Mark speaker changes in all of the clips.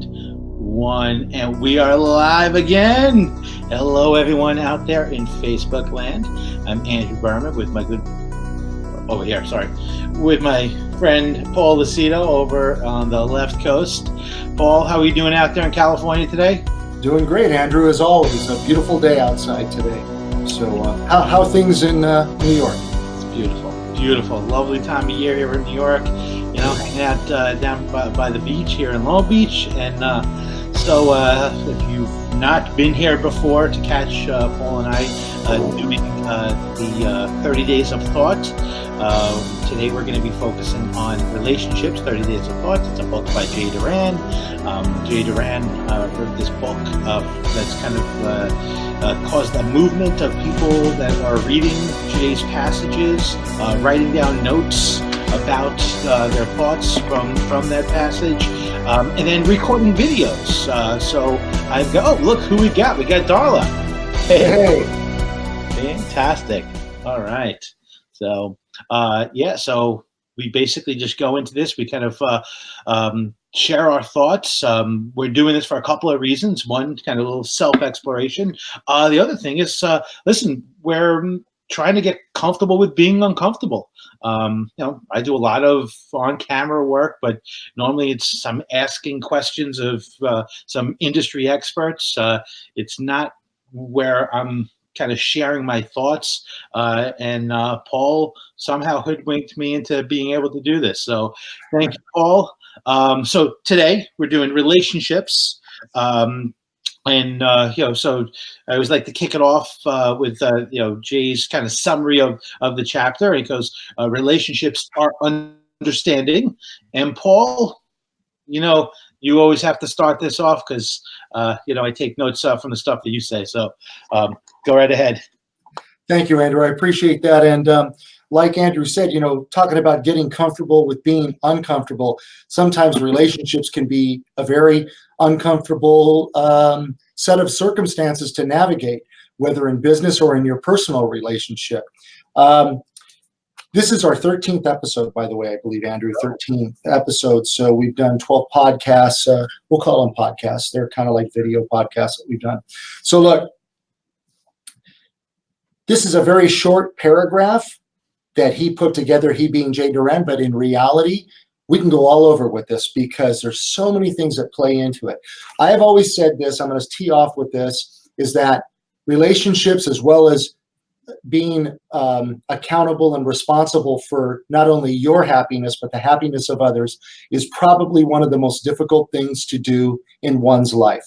Speaker 1: and one, and we are live again. Hello, everyone out there in Facebook land. I'm Andrew Berman with my with my friend Paul Lucido over on the left coast. Paul, how are you doing out there in California today?
Speaker 2: Doing great, Andrew, as always. A beautiful day outside today. So how are things in New York?
Speaker 1: It's beautiful, lovely time of year here in New York. You know, hanging out down by the beach here in Long Beach. And so if you've not been here before to catch Paul and I doing the 30 Days of Thought, today we're going to be focusing on relationships, 30 Days of Thought. It's a book by Doran. Doran wrote this book that's kind of caused a movement of people that are reading Jay's passages, writing down notes about their thoughts from that passage, and then recording videos. So I've got, look who we got. We got Darla.
Speaker 2: Hey.
Speaker 1: Fantastic. All right. So, so we basically just go into this. We kind of share our thoughts. We're doing this for a couple of reasons. One, kind of a little self-exploration. The other thing is, listen, we're trying to get comfortable with being uncomfortable. I do a lot of on-camera work, but normally it's I'm asking questions of some industry experts. It's not where I'm kind of sharing my thoughts, and Paul somehow hoodwinked me into being able to do this. So thank you, Paul. So today we're doing relationships. So I always like to kick it off with Jay's kind of summary of the chapter. He goes, relationships are understanding. And Paul, you always have to start this off because, I take notes from the stuff that you say. So go right ahead.
Speaker 2: Thank you, Andrew. I appreciate that. And like Andrew said, talking about getting comfortable with being uncomfortable, sometimes relationships can be a very uncomfortable set of circumstances to navigate, whether in business or in your personal relationship. This is our 13th episode, by the way, I believe, Andrew, 13th episode. So we've done 12 podcasts. We'll call them podcasts. They're kind of like video podcasts that we've done. So look, this is a very short paragraph that he put together, he being Jay Doran, but in reality, we can go all over with this because there's so many things that play into it. I have always said this, I'm going to tee off with this, is that relationships, as well as being accountable and responsible for not only your happiness, but the happiness of others, is probably one of the most difficult things to do in one's life.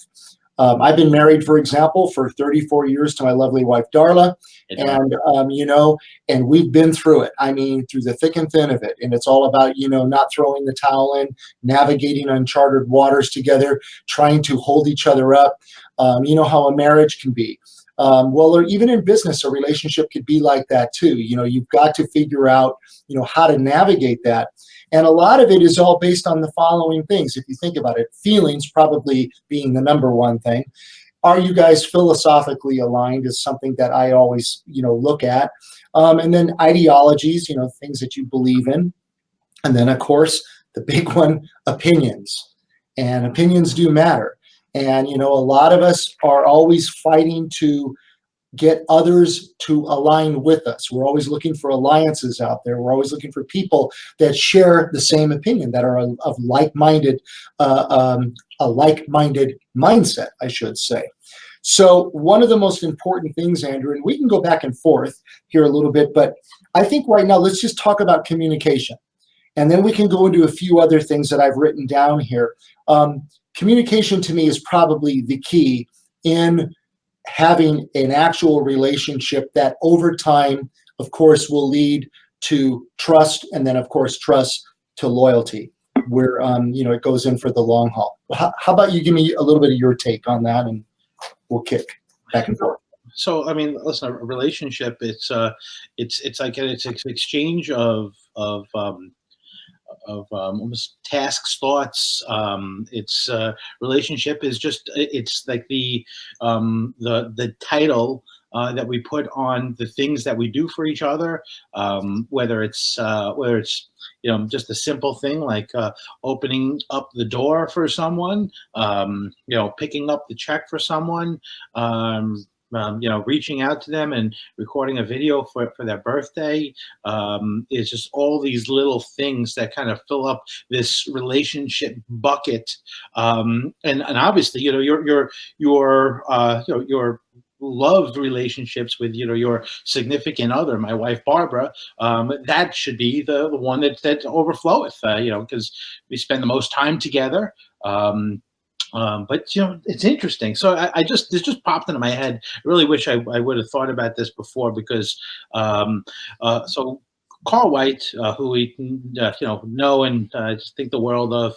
Speaker 2: I've been married, for example, for 34 years to my lovely wife, Darla. And, and we've been through it. I mean, through the thick and thin of it. And it's all about, not throwing the towel in, navigating uncharted waters together, trying to hold each other up. You know how a marriage can be. Or even in business, a relationship could be like that too. You've got to figure out, how to navigate that. And a lot of it is all based on the following things. If you think about it, feelings probably being the number one thing. Are you guys philosophically aligned is something that I always, look at. And then ideologies, things that you believe in. And then, of course, the big one, opinions. And opinions do matter. And, a lot of us are always fighting to get others to align with us. We're always looking for alliances out there. We're always looking for people that share the same opinion, that are of like-minded, a like-minded mindset, I should say. So one of the most important things, Andrew, and we can go back and forth here a little bit, but I think right now, let's just talk about communication. And then we can go into a few other things that I've written down here. Communication to me is probably the key in having an actual relationship that over time, of course, will lead to trust, and then, of course, trust to loyalty, where, it goes in for the long haul. How about you give me a little bit of your take on that, and we'll kick back and forth.
Speaker 1: So, I mean, listen, a relationship, it's like it's an exchange of almost tasks, thoughts. Relationship is just, it's like the title that we put on the things that we do for each other, whether it's just a simple thing like opening up the door for someone, picking up the check for someone, reaching out to them and recording a video for their birthday. It's just all these little things that kind of fill up this relationship bucket. And obviously, your love relationships with your significant other, my wife Barbara, that should be the one that overfloweth, because we spend the most time together. But it's interesting. So this just popped into my head. I really wish I would have thought about this before, because so Carl White, who we know and just think the world of,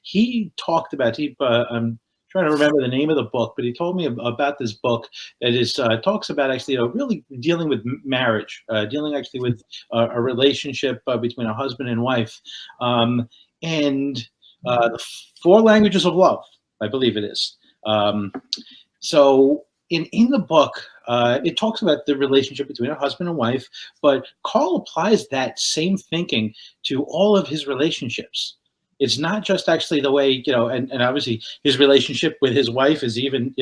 Speaker 1: he talked about I'm trying to remember the name of the book, but he told me about this book that is talks about actually really dealing with marriage, dealing actually with a relationship between a husband and wife, and the four languages of love, I believe it is. So in the book, it talks about the relationship between a husband and wife, but Carl applies that same thinking to all of his relationships. It's not just actually the way, and obviously his relationship with his wife is even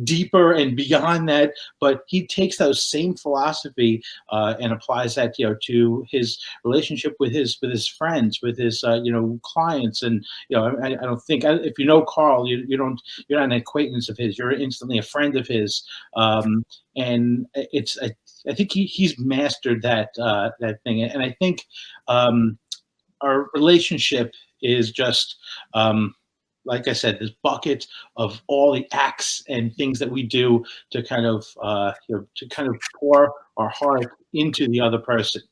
Speaker 1: deeper and beyond that. But he takes those same philosophy and applies that, to his relationship with his friends, with his clients, and I don't think, if you know Carl, you're not an acquaintance of his. You're instantly a friend of his, and I think he's mastered that thing, and I think our relationship is just, like I said, this bucket of all the acts and things that we do to kind of pour our heart into the other person.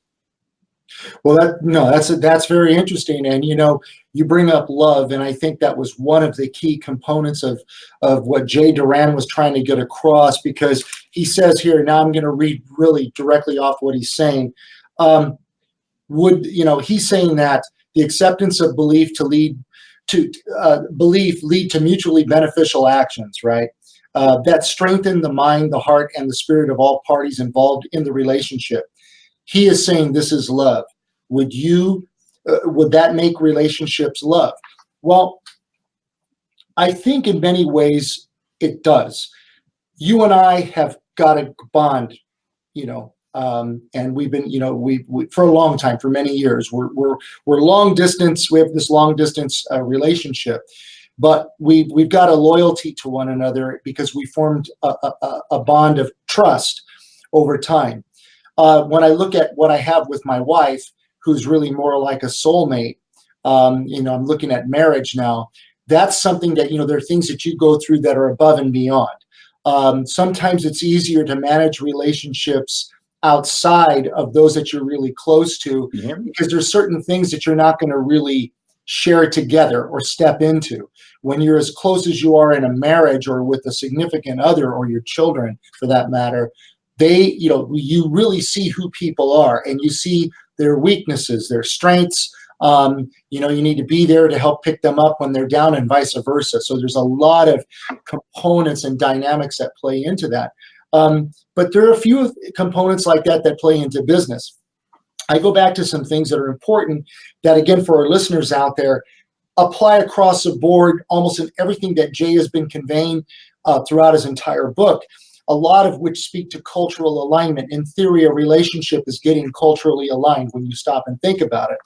Speaker 2: Well, that's very interesting, and you bring up love, and I think that was one of the key components of what Jay Doran was trying to get across, because he says here. Now I'm going to read really directly off what he's saying. He's saying that the acceptance of belief lead to mutually beneficial actions, right? That strengthen the mind, the heart, and the spirit of all parties involved in the relationship. He is saying this is love. Would that make relationships love? Well, I think in many ways it does. You and I have got a bond, and we've been, we for a long time, for many years. We're long distance. We have this long distance relationship, but we've got a loyalty to one another because we formed a bond of trust over time. When I look at what I have with my wife, who's really more like a soulmate, I'm looking at marriage now. That's something that, there are things that you go through that are above and beyond. Sometimes it's easier to manage relationships outside of those that you're really close to, because there's certain things that you're not going to really share together or step into. When you're as close as you are in a marriage or with a significant other, or your children for that matter, you really see who people are, and you see their weaknesses, their strengths. You need to be there to help pick them up when they're down, and vice versa. So there's a lot of components and dynamics that play into that. But there are a few components like that play into business. I go back to some things that are important that, again, for our listeners out there, apply across the board almost in everything that Jay has been conveying throughout his entire book, a lot of which speak to cultural alignment. In theory, a relationship is getting culturally aligned when you stop and think about it.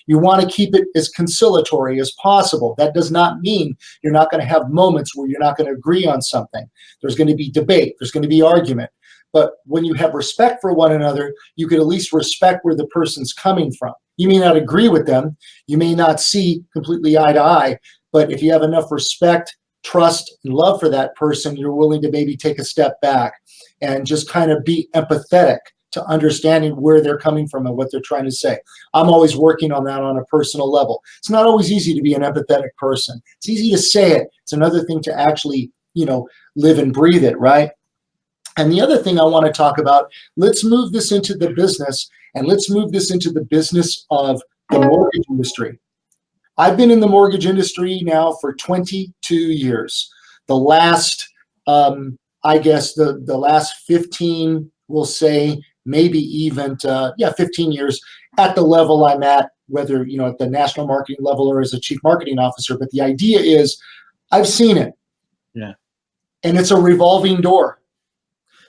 Speaker 2: You want to keep it as conciliatory as possible. That does not mean you're not going to have moments where you're not going to agree on something. There's going to be debate. There's going to be argument. But when you have respect for one another, you can at least respect where the person's coming from. You may not agree with them. You may not see completely eye to eye. But if you have enough respect, trust, and love for that person, you're willing to maybe take a step back and just kind of be empathetic to understanding where they're coming from and what they're trying to say. I'm always working on that on a personal level. It's not always easy to be an empathetic person. It's easy to say it. It's another thing to actually, live and breathe it, right? And the other thing I want to talk about, let's move this into the business, and let's move this into the business of the mortgage industry. I've been in the mortgage industry now for 22 years. The last, I guess the last 15, we'll say, maybe even 15 years at the level I'm at, whether at the national marketing level or as a chief marketing officer. But the idea is, I've seen it,
Speaker 1: Yeah.
Speaker 2: and it's a revolving door.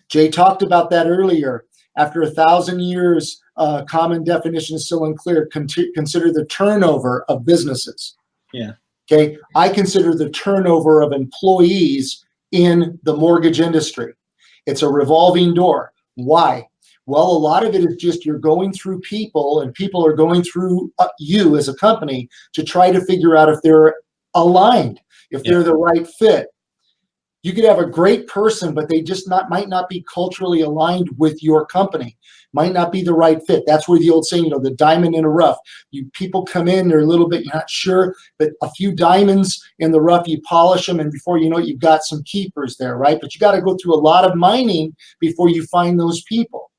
Speaker 2: Jay talked about that earlier. After 1,000 years, common definition is still unclear. Consider the turnover of businesses.
Speaker 1: Yeah.
Speaker 2: Okay, I consider the turnover of employees in the mortgage industry. It's a revolving door. Why? Well, a lot of it is just you're going through people, and people are going through you as a company to try to figure out if they're aligned, if they're the right fit. You could have a great person, but they just might not be culturally aligned with your company, might not be the right fit. That's where the old saying, the diamond in the rough. People come in, they're a little bit, you're not sure, but a few diamonds in the rough, you polish them, and before you know it, you've got some keepers there, right? But you got to go through a lot of mining before you find those people.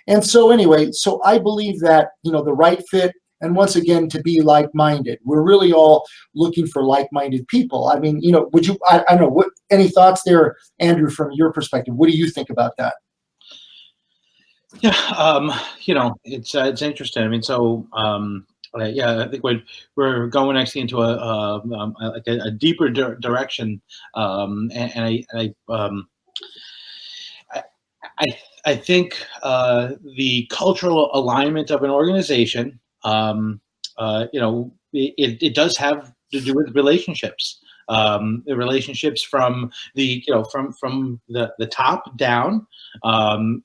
Speaker 2: And so anyway, so I believe that, the right fit, and once again, to be like-minded. We're really all looking for like-minded people. I mean, would you, I don't know, any thoughts there, Andrew, from your perspective? What do you think about that?
Speaker 1: Yeah, it's interesting. I mean, so I think we're going actually into a deeper direction, I think the cultural alignment of an organization, it does have to do with relationships. The relationships from the from the top down.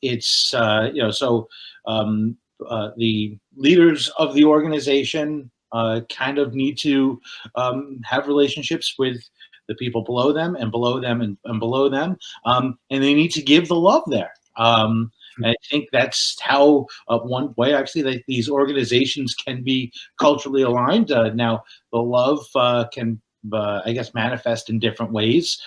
Speaker 1: It's the leaders of the organization kind of need to have relationships with the people below them and below them and below them, and they need to give the love there. I think that's how one way actually that these organizations can be culturally aligned. Now, the love can, I guess, manifest in different ways.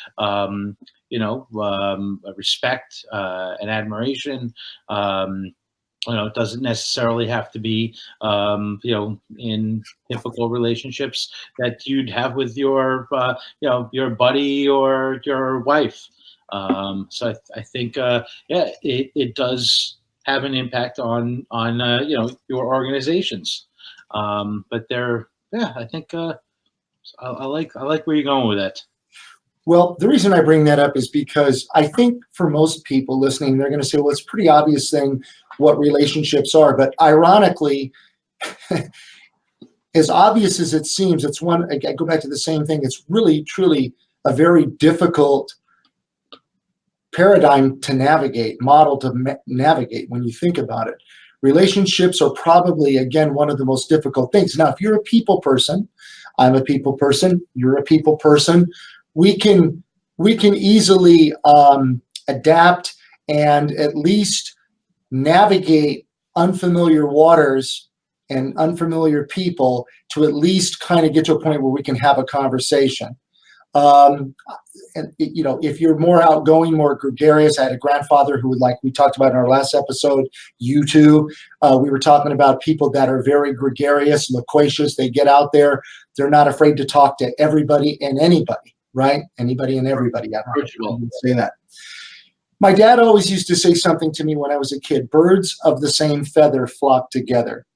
Speaker 1: Respect and admiration. It doesn't necessarily have to be, in typical relationships that you'd have with your, your buddy or your wife. So I think, it does have an impact on your organizations. But I think I like where you're going with that.
Speaker 2: Well, the reason I bring that up is because I think for most people listening, they're going to say, well, it's a pretty obvious thing what relationships are. But ironically, as obvious as it seems, it's one, I go back to the same thing. It's really, truly a very difficult paradigm to navigate, model to navigate when you think about it. Relationships are probably, again, one of the most difficult things. Now, if you're a people person, I'm a people person, you're a people person, we can easily adapt and at least navigate unfamiliar waters and unfamiliar people to at least kind of get to a point where we can have a conversation. And if you're more outgoing, more gregarious, I had a grandfather who would, like we talked about in our last episode, you too. We were talking about people that are very gregarious, loquacious. They get out there. They're not afraid to talk to everybody and anybody, right? Anybody and everybody. I don't know if say that. My dad always used to say something to me when I was a kid: birds of the same feather flock together.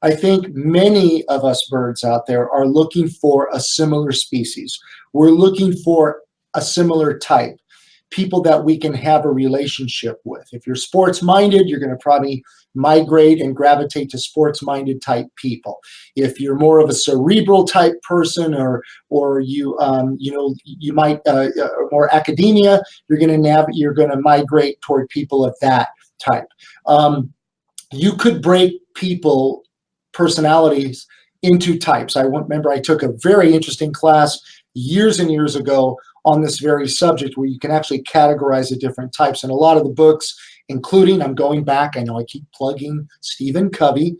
Speaker 2: I think many of us birds out there are looking for a similar species. We're looking for a similar type, people that we can have a relationship with. If you're sports-minded, you're going to probably migrate and gravitate to sports-minded type people. If you're more of a cerebral type person, or you might more academia, you're going to migrate toward people of that type. You could break people personalities into types. I remember I took a very interesting class years and years ago on this very subject, where you can actually categorize the different types. And a lot of the books, including, I'm going back, I know I keep plugging Stephen Covey,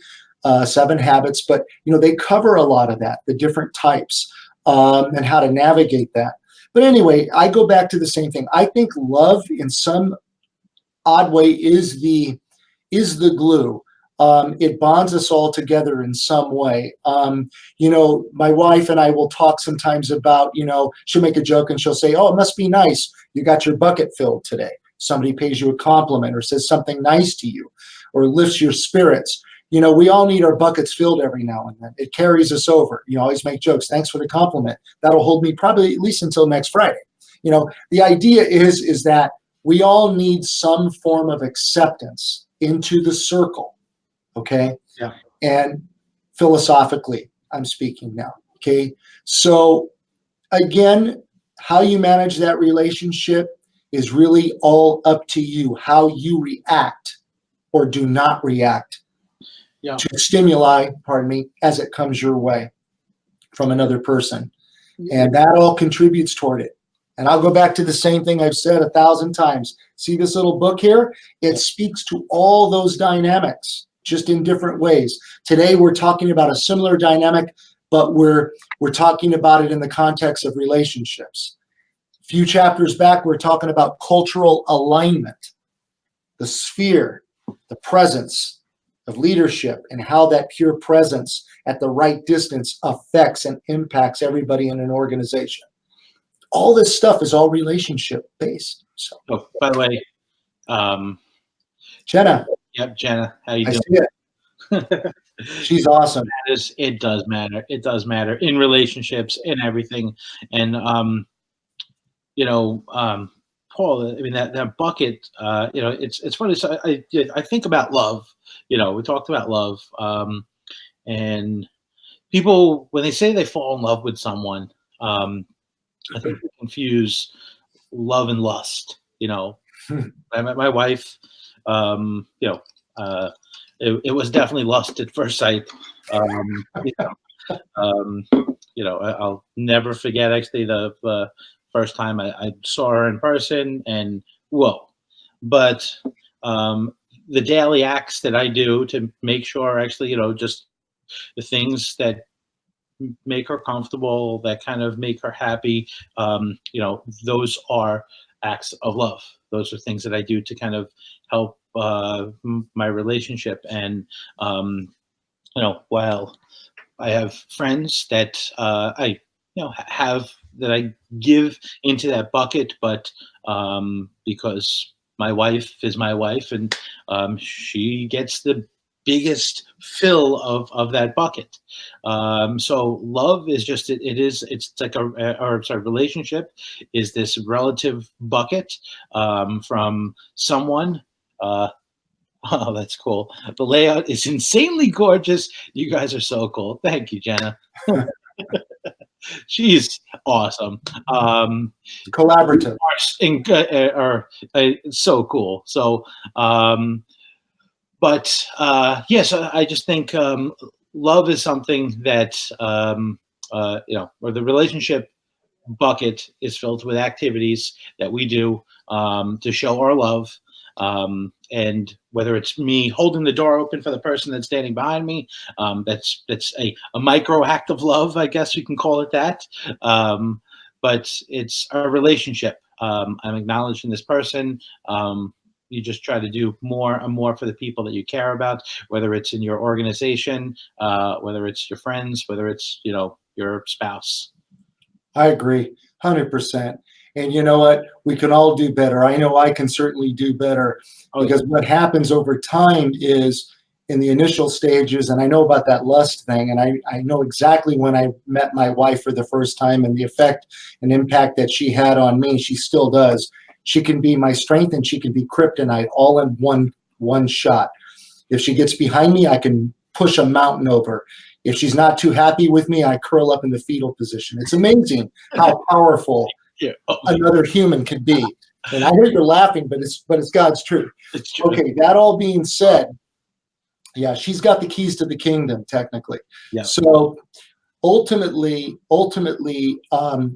Speaker 2: 7 Habits, but they cover a lot of that, the different types, and how to navigate that. But anyway, I go back to the same thing. I think love, in some odd way, is the glue. It bonds us all together in some way. My wife and I will talk sometimes about, she'll make a joke and she'll say, oh, it must be nice you got your bucket filled today. somebody pays you a compliment or says something nice to you or lifts your spirits. You know, we all need our buckets filled every now and then. It carries us over. You always make jokes. Thanks for the compliment. That'll hold me probably at least until next Friday. You know, the idea is that we all need some form of acceptance into the circle. Okay.
Speaker 1: Yeah.
Speaker 2: And philosophically, I'm speaking now. Okay. So again, how you manage that relationship is really all up to you, how you react or do not react to stimuli, pardon me, as it comes your way from another person. And that all contributes toward it. And I'll go back to the same thing I've said 1,000 times. See this little book here? It speaks to all those dynamics, just in different ways. Today, we're talking about a similar dynamic, but we're talking about it in the context of relationships. A few chapters back, we're talking about cultural alignment, the sphere, the presence of leadership, and how that pure presence at the right distance affects and impacts everybody in an organization. All this stuff is all relationship based. So,
Speaker 1: oh, by the way,
Speaker 2: Jenna.
Speaker 1: Yep, Jenna, how you
Speaker 2: I
Speaker 1: doing?
Speaker 2: see it. She's awesome.
Speaker 1: It does matter. It does matter in relationships and everything. And Paul, I mean that bucket. It's funny. So I think about love. We talked about love, and people when they say they fall in love with someone, I think they confuse love and lust. My wife. It was definitely lust at first sight. I'll never forget actually the first time I saw her in person, and whoa. But the daily acts that I do to make sure actually, just the things that make her comfortable, that kind of make her happy, those are acts of love. Those are things that I do to kind of help my relationship. And while I have friends that I have that I give into that bucket, but because my wife is my wife, and she gets the biggest fill of that bucket. So love is just it's like relationship is this relative bucket from someone. Oh, that's cool. The layout is insanely gorgeous. You guys are so cool. Thank you, Jenna. She's awesome.
Speaker 2: Collaborative.
Speaker 1: Are so cool. So, yes, I just think love is something that, or the relationship bucket is filled with activities that we do to show our love. And whether it's me holding the door open for the person that's standing behind me, that's a micro act of love, I guess we can call it that. But it's a relationship. I'm acknowledging this person. You just try to do more and more for the people that you care about, whether it's in your organization, whether it's your friends, whether it's, your spouse.
Speaker 2: I agree, 100%. And you know what? We can all do better. I know I can certainly do better, because what happens over time is in the initial stages, and I know about that lust thing, and I know exactly when I met my wife for the first time and the effect and impact that she had on me. She still does. She can be my strength and she can be kryptonite all in one shot. If she gets behind me, I can push a mountain over. If she's not too happy with me, I curl up in the fetal position. It's amazing how powerful another human could be. And I hear you're laughing, but it's God's truth.
Speaker 1: It's true.
Speaker 2: Okay, that all being said, yeah, she's got the keys to the kingdom, technically.
Speaker 1: Yeah.
Speaker 2: So ultimately,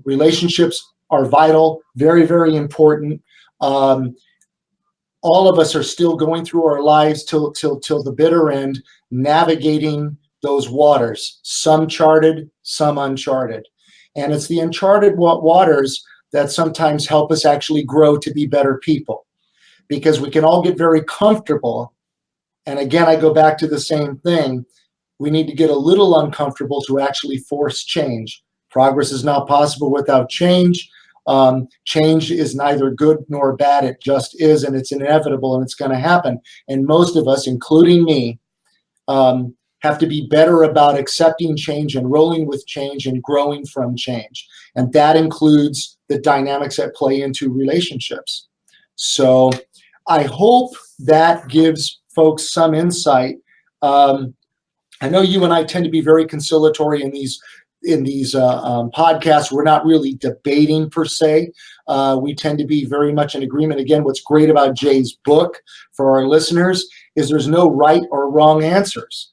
Speaker 2: relationships are vital, very, very important. All of us are still going through our lives till the bitter end, navigating those waters, some charted, some uncharted. And it's the uncharted waters that sometimes help us actually grow to be better people, because we can all get very comfortable. And again, I go back to the same thing. We need to get a little uncomfortable to actually force change. Progress is not possible without change. Change is neither good nor bad. It just is, and it's inevitable, and it's going to happen. And most of us, including me, have to be better about accepting change and rolling with change and growing from change. And that includes the dynamics that play into relationships. So I hope that gives folks some insight. I know you and I tend to be very conciliatory in these podcasts. We're not really debating per se. We tend to be very much in agreement. Again, what's great about Jay's book for our listeners is there's no right or wrong answers.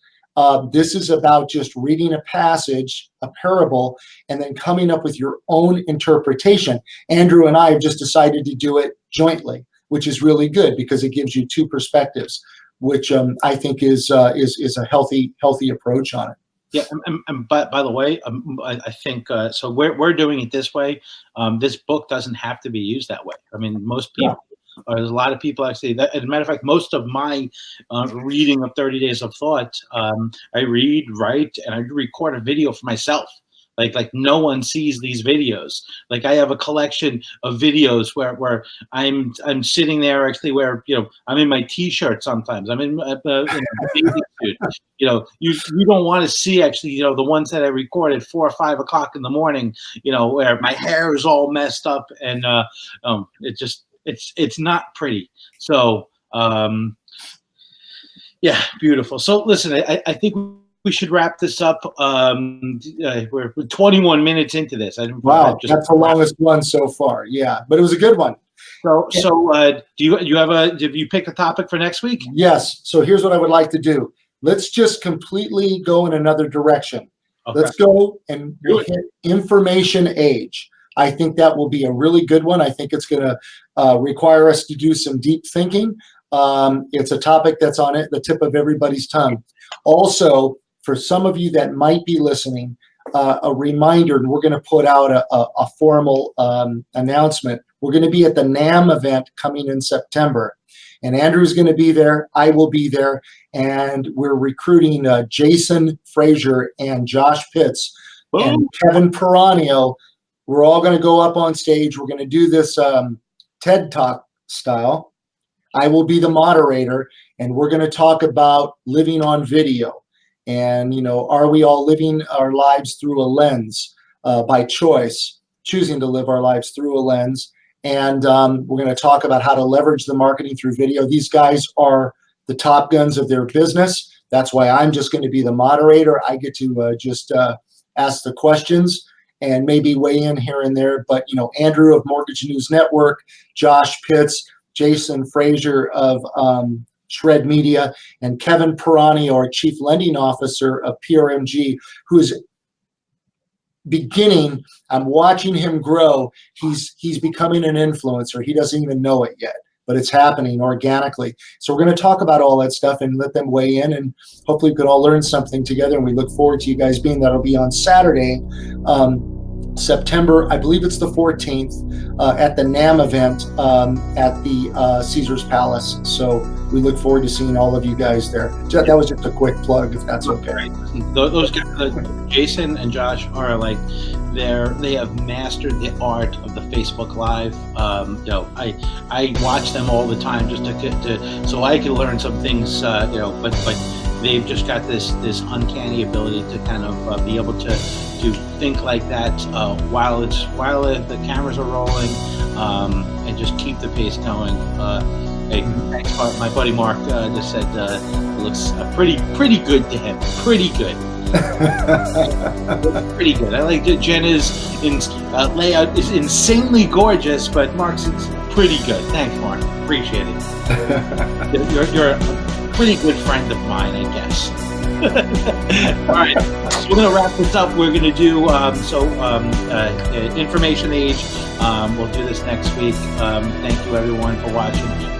Speaker 2: This is about just reading a passage, a parable, and then coming up with your own interpretation. Andrew and I have just decided to do it jointly, which is really good because it gives you two perspectives, which I think is a healthy approach on it.
Speaker 1: Yeah, and by the way, I think so. We're doing it this way. This book doesn't have to be used that way. I mean, most people. There's a lot of people actually. As a matter of fact, most of my reading of 30 Days of Thought, I read, write, and I record a video for myself. Like no one sees these videos. Like I have a collection of videos where I'm sitting there actually where I'm in my t-shirt sometimes. I'm in a bathing suit. You don't want to see actually the ones that I record at 4 or 5 o'clock in the morning. Where my hair is all messed up and it's not pretty. So yeah, beautiful. So listen, I think we should wrap this up. We're 21 minutes into this.
Speaker 2: Wow, that's the longest one so far. Yeah, but it was a good one.
Speaker 1: So do you pick a topic for next week?
Speaker 2: Yes. So here's what I would like to do. Let's just completely go in another direction. Okay. Let's go and hit information age. I think that will be a really good one. I think it's going to require us to do some deep thinking. It's a topic that's on the tip of everybody's tongue. Also, for some of you that might be listening, a reminder, and we're going to put out a formal announcement. We're going to be at the NAM event coming in September. And Andrew's going to be there. I will be there. And we're recruiting Jason Frazier and Josh Pitts and Kevin Peranio. We're all going to go up on stage. We're going to do this TED Talk style. I will be the moderator, and we're going to talk about living on video. And, are we all living our lives through a lens by choice, choosing to live our lives through a lens? And we're going to talk about how to leverage the marketing through video. These guys are the top guns of their business. That's why I'm just going to be the moderator. I get to just ask the questions and maybe weigh in here and there. But, Andrew of Mortgage News Network, Josh Pitts, Jason Frazier of Shred Media, and Kevin Peranio, our Chief Lending Officer of PRMG, who's beginning. I'm watching him grow. He's becoming an influencer. He doesn't even know it yet, but it's happening organically. So we're going to talk about all that stuff and let them weigh in, and hopefully we could all learn something together. And we look forward to you guys being. That'll be on Saturday, September, I believe it's the 14th, at the NAM event at the Caesars Palace. So we look forward to seeing all of you guys there. That was just a quick plug, if that's okay.
Speaker 1: Those guys, Jason and Josh, are they have mastered the art of the Facebook Live. I watch them all the time just to so I can learn some things. But they've just got this uncanny ability to kind of be able to think like that while the cameras are rolling, and just keep the pace going. Hey, thanks, my buddy Mark just said it looks pretty good to him. Pretty good. Pretty good. I like that Jenna's layout is insanely gorgeous, but Mark's is pretty good. Thanks, Mark. Appreciate it. You're a pretty good friend of mine, I guess. All right, so we're going to wrap this up. We're going to do information age. We'll do this next week. Thank you, everyone, for watching.